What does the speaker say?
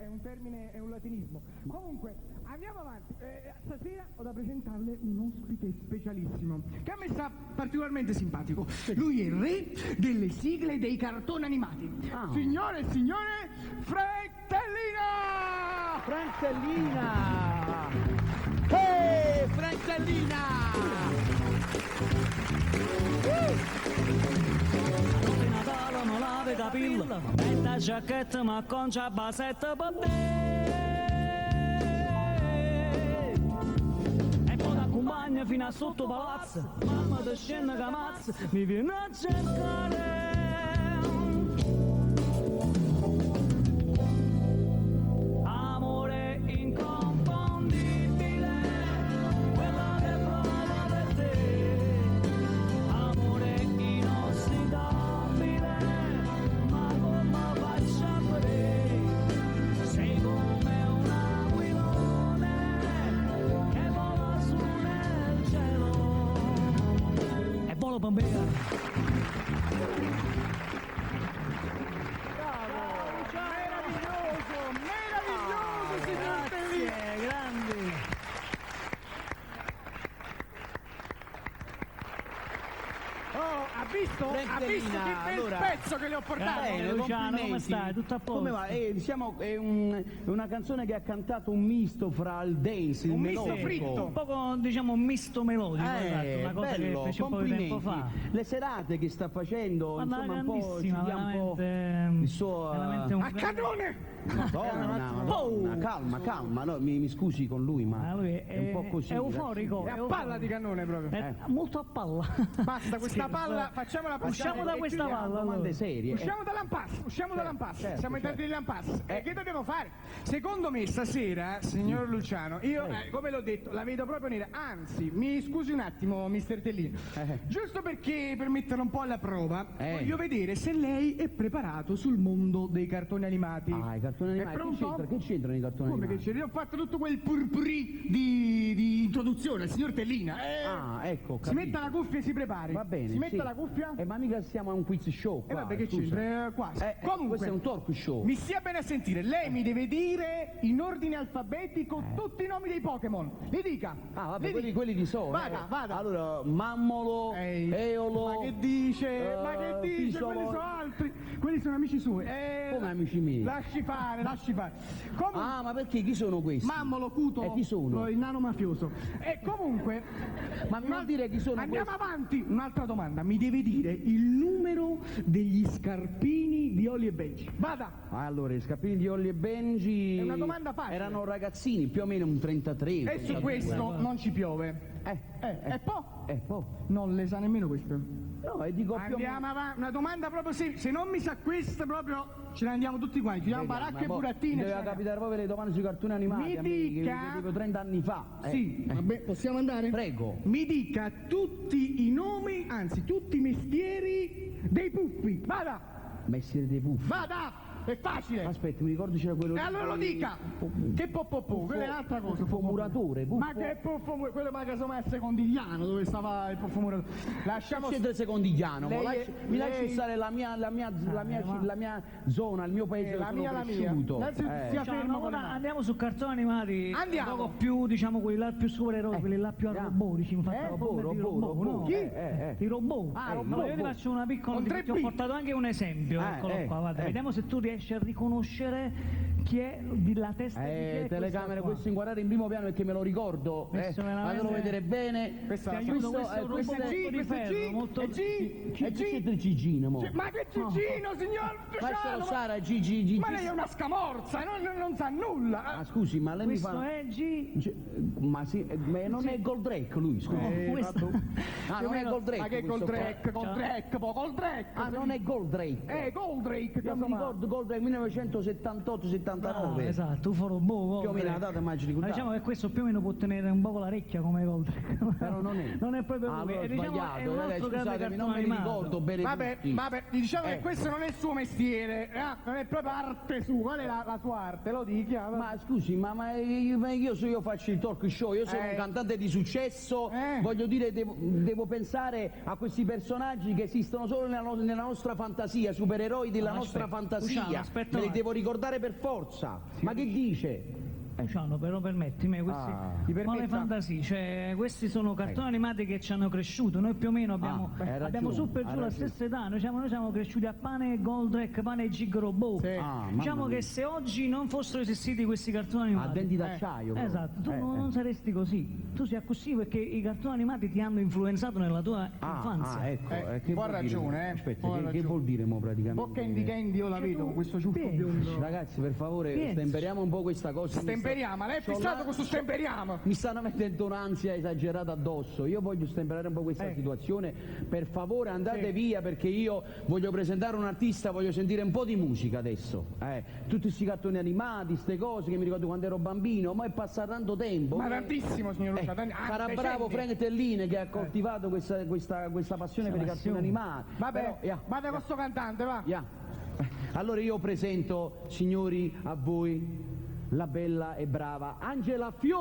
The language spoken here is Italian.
è un termine, è un latinismo. Comunque, andiamo avanti. Stasera ho da presentarle un ospite specialissimo, che a me sta particolarmente simpatico. Lui è il re delle sigle dei cartoni animati. Signore e signore, Francellina! Francellina! Ehi, Francellina! Di Natale mi lavi capilla, metta giacchetta ma con basetta per te. E poi ti accompagna fino a sotto palazzo, mamma ti scende che mazza, mi viene a cercare. Amore inconfondibile, quella che provo per te. Amore inossidabile, ma come faccio a vedere? Sei come un aquilone che vola su nel cielo e vola bambina. Ha visto che bel pezzo che le ho portato? Luciano, come stai? Tutto a posto? Come va? Diciamo è una canzone che ha cantato un misto fra il dance e il Un misto melodico. fritto. Un poco, diciamo, misto melodico, esatto, una cosa bello, che fece un po' di tempo fa. Le serate che sta facendo, Ma insomma, un po' ci grandissima, dia un po' veramente, il suo... veramente un... A cannone! Madonna, calma, no, mi scusi con lui, ma lui è un po' così. è euforico. È a palla di cannone proprio. È molto a palla. Basta questa Sì, palla, facciamola passare. Usciamo da e questa chiudiamo. palla. Domande serie. Usciamo dall'ampass, certo, siamo entrati nell'ampass. Che dobbiamo fare? Secondo me stasera, signor Luciano, io come l'ho detto, la vedo proprio nera. Anzi, mi scusi un attimo, mister Tellino. Giusto perché per metterla un po' alla prova, voglio vedere se lei è preparato sul mondo dei cartoni animati. I cartoni È animati. pronto? Che c'entrano i cartoni Come che animati? c'è? Io ho fatto tutto quel purpurì di introduzione al signor Tellina. Ecco, ho Si capito. metta la cuffia e si prepari. Va bene, Si metta sì. la cuffia? Ma mica siamo a un quiz show E qua, vabbè, che scusa. c'entra? Quasi. Comunque, questo è un talk show. mi stia bene a sentire, lei mi deve dire in ordine alfabetico tutti i nomi dei Pokémon. Li dica. Vabbè, Li dica. quelli di solo. Vada. Allora, Mammolo, Ehi, Eolo... Ma che dice? Pisolo. Quelli sono altri. Quelli sono amici suoi. Come amici miei? Lasci fare. Comunque, Ma perché chi sono questi? Mammolo, Cuto, chi sono? il nano mafioso. E comunque, Ma mi vuol dire chi sono andiamo questi? avanti. Un'altra domanda, mi deve dire il numero degli scarpini di Oli e Benji. Vada. Allora, i scarpini di Olli e Benji... È una domanda facile. Erano ragazzini, più o meno un 33. E su 32. questo non ci piove. E poi? Non le sa nemmeno questo. No, e dico più o meno... Andiamo avanti, una domanda proprio semplice. Se non mi sa questa proprio ce ne andiamo tutti quanti. Chiudiamo baracche e burattine. Doveva capitare proprio le domande sui cartoni animati. Mi a me, dica- che dico 30 anni fa. Sì, vabbè, possiamo andare? Prego. Mi dica tutti i nomi, anzi tutti i mestieri dei puffi. Vada, Mestiere dei puffi. vada, è facile. Aspetta, mi ricordo c'era quello... E allora lo dica. Che puffo, quella è un'altra cosa. Puffo muratore, puffo... Ma che puffo, quello ma casomai è Secondigliano dove stava il puffo muratore. Lasciamo C'entra il secondigliano, Lei ma è- mi lasci lei- stare la mia zona, il mio paese dove la sono mia. cresciuto. Innanzitutto sia Diciamo, fermo con le ora mani. andiamo su cartoni animati. Andiamo. Un poco più, diciamo, quelli là più supereroi, quelli là più robotici. Infatti, robot. no? Chi? I robot. robot. Io ti faccio una piccola... Con tre Ti ho P. portato anche un esempio, eccolo qua, guarda. Vediamo se tu riesci a riconoscere chi è la testa di chi è telecamera, questa questo inquadrare in primo piano perché me lo ricordo. Questo veramente- Fatelo vedere bene. Questa Ti la aiuto, so. questo è un questo robot è G, molto di questo è ferro, G, molto... è G, E è c'è G. Cigino, mo. Ma che Gigino, signor Lascialo Luciano? stare, Gigi. Ma lei è una scamorza, non sa nulla. Ma scusi, ma lei mi Questo fa... è G... Ma sì, ma non è Goldrake lui, scusa. questo... Non è Goldrake. Ma che questo qua. Goldrake, Goldrake. Non è Goldrake. Goldrake, Io mi ricordo Goldrake 1978-79. esatto, ufo robot. Più o meno la data immagini Ma diciamo che questo più o meno può tenere un po' l'orecchia come Goldrake. Però non è. Non è proprio lui. Allora ho E diciamo, è un sbagliato, altro grande scusatemi, non cartone me li animato. ricordo bene tutti. Vabbè, diciamo che questo non è il suo mestiere, non è proprio arte sua, qual è la sua arte, lo dica. Ma scusi, ma io faccio il talk show, io sono un cantante di successo, voglio dire, devo pensare a questi personaggi che esistono solo nella nostra fantasia, supereroi della nostra fantasia. Luciano, aspetta Me li un devo ricordare per forza. forza. Ma che dice? Luciano, però permettimi, questi Ti quale permetta? fantasia, cioè questi sono cartoni animati che ci hanno cresciuto, noi più o meno abbiamo, hai abbiamo ragione, su per hai giù la ragione. stessa età, noi siamo cresciuti a pane Goldrake, pane Gig Robot. Sì. Diciamo mamma mia. che se oggi non fossero esistiti questi cartoni A animati, denti d'acciaio. proprio. esatto, tu non saresti così, tu sei così perché i cartoni animati ti hanno influenzato nella tua infanzia. ecco, che un po' vuol dire? ragione, Aspetta, un po' che ragione. vuol dire mo praticamente? Bocca Candy io la vedo con questo ciuffo Pienso. biondo. Ragazzi, per favore, Pienso. stemperiamo un po' questa cosa. Stemperiamo, lei è fissato con sto stemperiamo. Mi stanno mettendo un'ansia esagerata addosso. Io voglio stemperare un po' questa situazione. Per favore andate via perché io voglio presentare un artista, voglio sentire un po' di musica adesso. Tutti questi cartoni animati, queste cose che mi ricordo quando ero bambino, ma è passato tanto tempo. Ma tantissimo, signor Luciano. Sarà bravo Frank Telline che ha coltivato questa passione per i cartoni animati. Vabbè, Però, yeah, vada con sto cantante, va. yeah. Allora io presento, signori, a voi la bella e brava Angela Fiore.